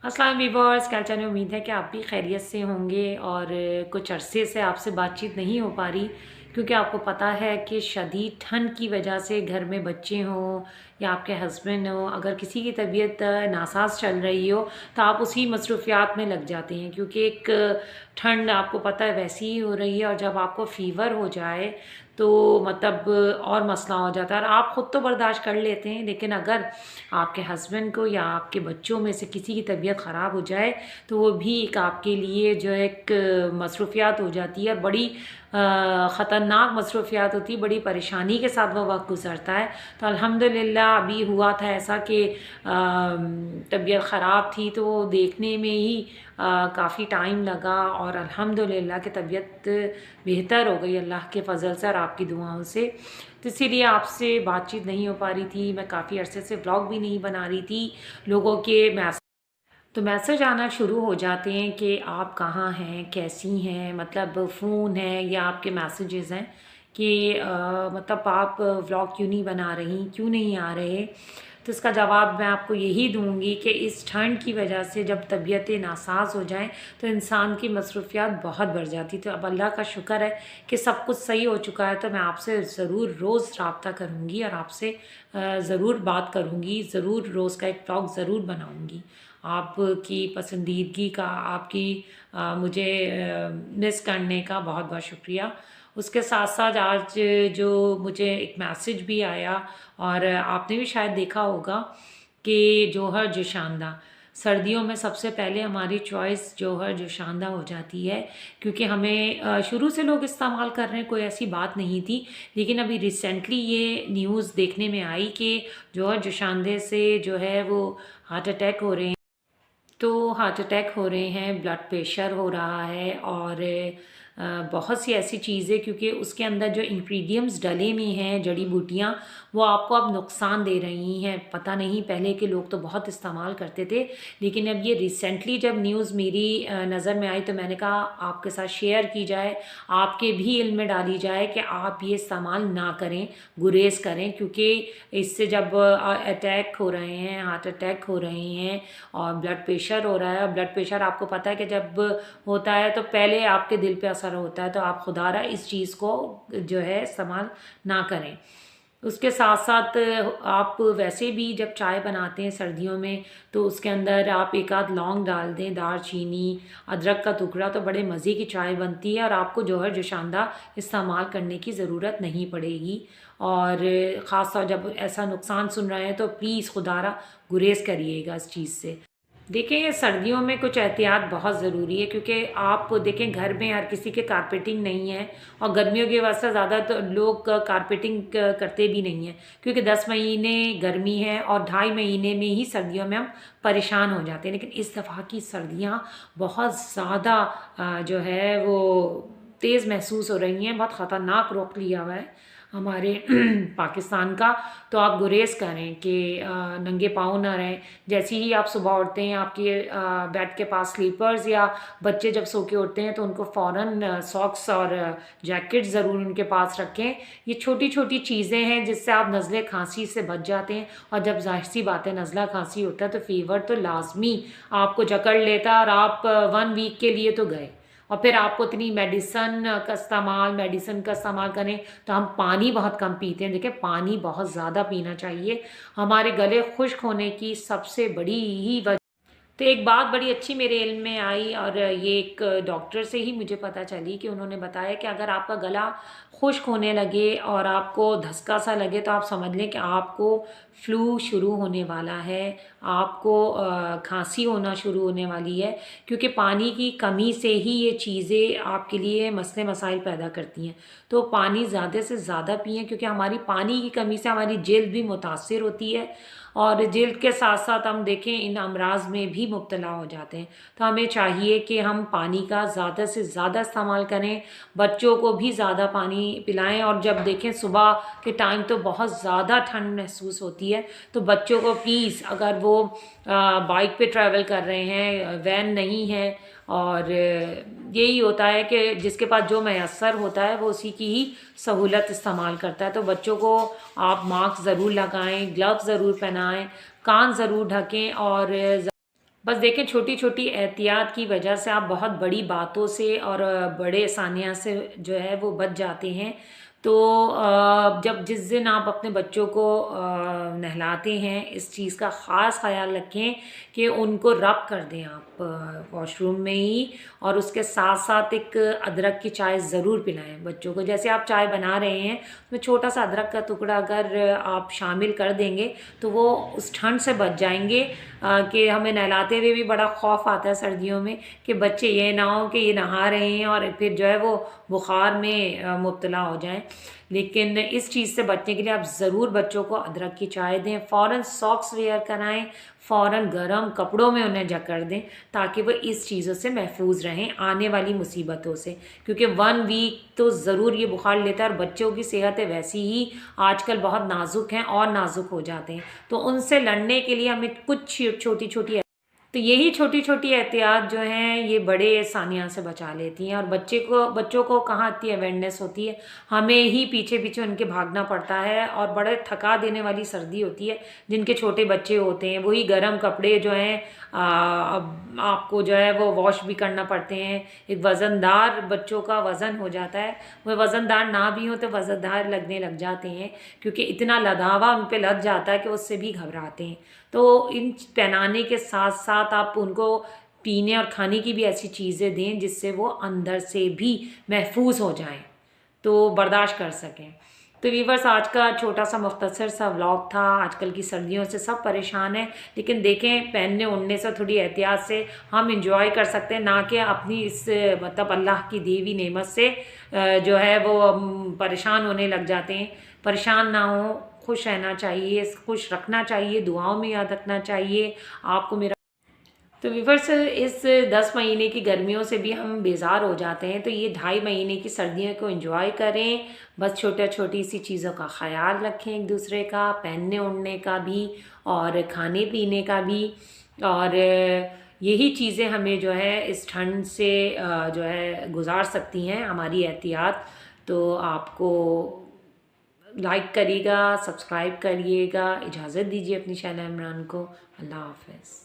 अस्सलाम वीवर्स, क्या चैनल। उम्मीद है कि आप भी खैरियत से होंगे। और कुछ अरसे से आपसे बातचीत नहीं हो पा रही क्योंकि आपको पता है कि शदीद ठंड की वजह से घर में बच्चे हों या आपके हस्बैंड हो, अगर किसी की तबीयत नासाज चल रही हो तो आप उसी मसरूफियात में लग जाते हैं क्योंकि एक ठंड आपको पता है वैसी ही हो रही है। और जब आपको फ़ीवर हो जाए तो मतलब और मसला हो जाता है। और आप ख़ुद तो बर्दाश्त कर लेते हैं, लेकिन अगर आपके हस्बैंड को या आपके बच्चों में से किसी की तबीयत ख़राब हो जाए तो वो भी एक आपके लिए जो एक मसरूफियात हो जाती है, बड़ी ख़तरनाक मसरूफियात होती है, बड़ी परेशानी के साथ वो वक्त गुजरता है। तो अल्हम्दुलिल्लाह अभी हुआ था ऐसा कि तबीयत ख़राब थी तो देखने में ही काफ़ी टाइम लगा और अल्हम्दुलिल्लाह कि तबीयत बेहतर हो गई अल्लाह के फ़ज़ल से और आपकी दुआओं से। तो इसीलिए आपसे बातचीत नहीं हो पा रही थी। मैं काफ़ी अरसे से व्लॉग भी नहीं बना रही थी। लोगों के मैसेज आना शुरू हो जाते हैं कि आप कहाँ हैं, कैसी हैं, मतलब फ़ोन है या आपके मैसेजेस हैं कि मतलब आप व्लॉग क्यों नहीं बना रही, क्यों नहीं आ रहे। तो इसका जवाब मैं आपको यही दूंगी कि इस ठंड की वजह से जब तबीयतें नासाज हो जाएं तो इंसान की मसरूफियात बहुत बढ़ जाती। तो अब अल्लाह का शुक्र है कि सब कुछ सही हो चुका है। तो मैं आपसे ज़रूर रोज़ रब्ता करूँगी और आपसे ज़रूर बात करूँगी, ज़रूर रोज़ का एक व्लॉग ज़रूर बनाऊँगी। आपकी पसंदीदगी का, आपकी मुझे मिस करने का बहुत बहुत शुक्रिया। उसके साथ साथ आज जो मुझे एक मैसेज भी आया और आपने भी शायद देखा होगा कि जोहर जोशानदा, सर्दियों में सबसे पहले हमारी चॉइस जोहर जोशानदा हो जाती है क्योंकि हमें शुरू से लोग इस्तेमाल कर रहे हैं, कोई ऐसी बात नहीं थी। लेकिन अभी रिसेंटली ये न्यूज़ देखने में आई कि जोहर जोशानदे से जो है वो हार्ट अटैक हो रहे हैं। तो हार्ट अटैक हो रहे हैं, ब्लड प्रेशर हो रहा है और बहुत सी ऐसी चीज़ें, क्योंकि उसके अंदर जो इंग्रेडिएंट्स डले हुए हैं, जड़ी बूटियाँ, वो आपको अब नुकसान दे रही हैं। पता नहीं, पहले के लोग तो बहुत इस्तेमाल करते थे, लेकिन अब ये रिसेंटली जब न्यूज़ मेरी नज़र में आई तो मैंने कहा आपके साथ शेयर की जाए, आपके भी इल्म में डाली जाए कि आप ये इस्तेमाल ना करें, गुरेज करें। क्योंकि इससे जब अटैक हो रहे हैं, हार्ट अटैक हो रहे हैं और ब्लड प्रेशर हो रहा है, और ब्लड प्रेशर आपको पता है कि जब होता है तो पहले आपके दिल पे असर होता है। तो आप खुदारा इस चीज़ को जो है इस्तेमाल ना करें। उसके साथ साथ आप वैसे भी जब चाय बनाते हैं सर्दियों में तो उसके अंदर आप एक आध लौंग डाल दें, दालचीनी, अदरक का टुकड़ा, तो बड़े मज़े की चाय बनती है और आपको जोहर जोशानदा इस्तेमाल करने की ज़रूरत नहीं पड़ेगी। और ख़ास तौर जब ऐसा नुकसान सुन रहे हैं तो प्लीज़ खुदारा गुरेज करिएगा इस चीज़ से। देखें, सर्दियों में कुछ एहतियात बहुत ज़रूरी है क्योंकि आप देखें घर में हर किसी के कारपेटिंग नहीं है और गर्मियों की वजह से ज़्यादा तो लोग कारपेटिंग करते भी नहीं हैं क्योंकि 10 महीने गर्मी है और 2.5 महीने में ही सर्दियों में हम परेशान हो जाते हैं। लेकिन इस दफ़ा की सर्दियाँ बहुत ज़्यादा जो है वो तेज़ महसूस हो रही हैं, बहुत ख़तरनाक रुख लिया हुआ है हमारे पाकिस्तान का। तो आप गुरेज करें कि नंगे पाँव ना रहें। जैसे ही आप सुबह उठते हैं, आपके बेड के पास स्लीपर्स या बच्चे जब सो के उठते हैं तो उनको फ़ौरन सॉक्स और जैकेट ज़रूर उनके पास रखें। ये छोटी छोटी चीज़ें हैं जिससे आप नज़ले खांसी से बच जाते हैं। और जब ज़ाहिर सी बात है नज़ला खांसी होता है तो फ़ीवर तो लाजमी आपको जकड़ लेता है और आप 1 वीक के लिए तो गए और फिर आपको इतनी मेडिसिन का इस्तेमाल करें। तो हम पानी बहुत कम पीते हैं। देखिए, पानी बहुत ज़्यादा पीना चाहिए। हमारे गले खुश्क होने की सबसे बड़ी ही वजह, तो एक बात बड़ी अच्छी मेरे इल्म में आई और ये एक डॉक्टर से ही मुझे पता चली कि उन्होंने बताया कि अगर आपका गला खुश्क होने लगे और आपको धसका सा लगे तो आप समझ लें कि आपको फ्लू शुरू होने वाला है, आपको खांसी होना शुरू होने वाली है। क्योंकि पानी की कमी से ही ये चीज़ें आपके लिए मसले मसाइल पैदा करती हैं। तो पानी ज़्यादा से ज़्यादा पिएँ क्योंकि हमारी पानी की कमी से हमारी जल्द भी मुतासिर होती है और जल्द के साथ साथ हम देखें इन अमराज में भी मुब्तला हो जाते हैं। तो हमें चाहिए कि हम पानी का ज़्यादा से ज़्यादा इस्तेमाल करें, बच्चों को भी ज़्यादा पानी पिलाएं। और जब देखें सुबह के टाइम तो बहुत ज़्यादा ठंड महसूस होती है, तो बच्चों को प्लीज़, अगर वो बाइक पे ट्रैवल कर रहे हैं, वैन नहीं है, और यही होता है कि जिसके पास जो मैसर होता है वो उसी की ही सहूलत इस्तेमाल करता है। तो बच्चों को आप मास्क ज़रूर लगाएं, ग्लव्स ज़रूर पहनाएं, कान ज़रूर ढकें और बस देखें, छोटी-छोटी एहतियात की वजह से आप बहुत बड़ी बातों से और बड़े सानिया से जो है वो बच जाते हैं। तो जब जिस दिन आप अपने बच्चों को नहलाते हैं, इस चीज़ का ख़ास ख़्याल रखें कि उनको रब कर दें आप वॉशरूम में ही, और उसके साथ-साथ एक अदरक की चाय ज़रूर पिलाएँ बच्चों को। जैसे आप चाय बना रहे हैं, उसमें छोटा-सा अदरक का टुकड़ा अगर आप शामिल कर देंगे, तो वो उस ठंड से बच जाएँगे। कि हमें नहलाते हुए भी बड़ा खौफ आता है सर्दियों में कि बच्चे ये ना हो कि ये नहा रहे हैं और फिर जो है वो बुखार में मुब्तला हो जाएं। लेकिन इस चीज़ से बचने के लिए आप ज़रूर बच्चों को अदरक की चाय दें, फ़ौरन सॉक्स वेयर कराएं, फ़ौरन गर्म कपड़ों में उन्हें जकड़ दें, ताकि वो इस चीज़ों से महफूज रहें आने वाली मुसीबतों से। क्योंकि 1 वीक तो ज़रूर ये बुखार लेता है, और बच्चों की सेहतें वैसी ही आजकल बहुत नाजुक हैं और नाजुक हो जाते हैं। तो उनसे लड़ने के लिए हमें कुछ छोटी-छोटी, तो यही छोटी-छोटी एहतियात जो हैं ये बड़े सानिया से बचा लेती हैं। और बच्चों को कहाँ इतनी अवेयरनेस होती है, हमें ही पीछे-पीछे उनके भागना पड़ता है। और बड़े थका देने वाली सर्दी होती है, जिनके छोटे बच्चे होते हैं वही गर्म कपड़े जो हैं अब आपको जो है वो वॉश भी करना पड़ते हैं। एक वज़नदार बच्चों का वज़न हो जाता है, वो वज़नदार ना भी हो तो वज़नदार लगने लग जाते हैं, क्योंकि इतना लदावा उन पे लग जाता है कि उससे भी घबराते हैं। तो इन पहनाने के साथ साथ आप उनको पीने और खाने की भी ऐसी चीज़ें दें जिससे वो अंदर से भी महफूज हो जाएं, तो बर्दाश्त कर सकें। तो व्यूअर्स, आज का छोटा सा मुख्तसर सा व्लॉग था। आजकल की सर्दियों से सब परेशान हैं, लेकिन देखें पहनने ओढ़ने से थोड़ी एहतियात से हम इंजॉय कर सकते हैं, ना कि अपनी इस मतलब अल्लाह की दी हुई नेमत से जो है वो परेशान होने लग जाते हैं। परेशान ना हो, खुश रहना चाहिए, खुश रखना चाहिए, दुआओं में याद रखना चाहिए आपको मेरा। तो व्यूअर्स, इस 10 महीने की गर्मियों से भी हम बेजार हो जाते हैं, तो ये 2.5 महीने की सर्दियों को एंजॉय करें। बस छोटी सी चीज़ों का ख्याल रखें, एक दूसरे का पहनने ओढ़ने का भी और खाने पीने का भी। और यही चीज़ें हमें जो है इस ठंड से जो है गुजार सकती हैं, हमारी एहतियात। तो आपको लाइक करिएगा, सब्सक्राइब करिएगा, इजाज़त दीजिए अपनी शहला इमरान को। अल्लाह हाफ़िज़।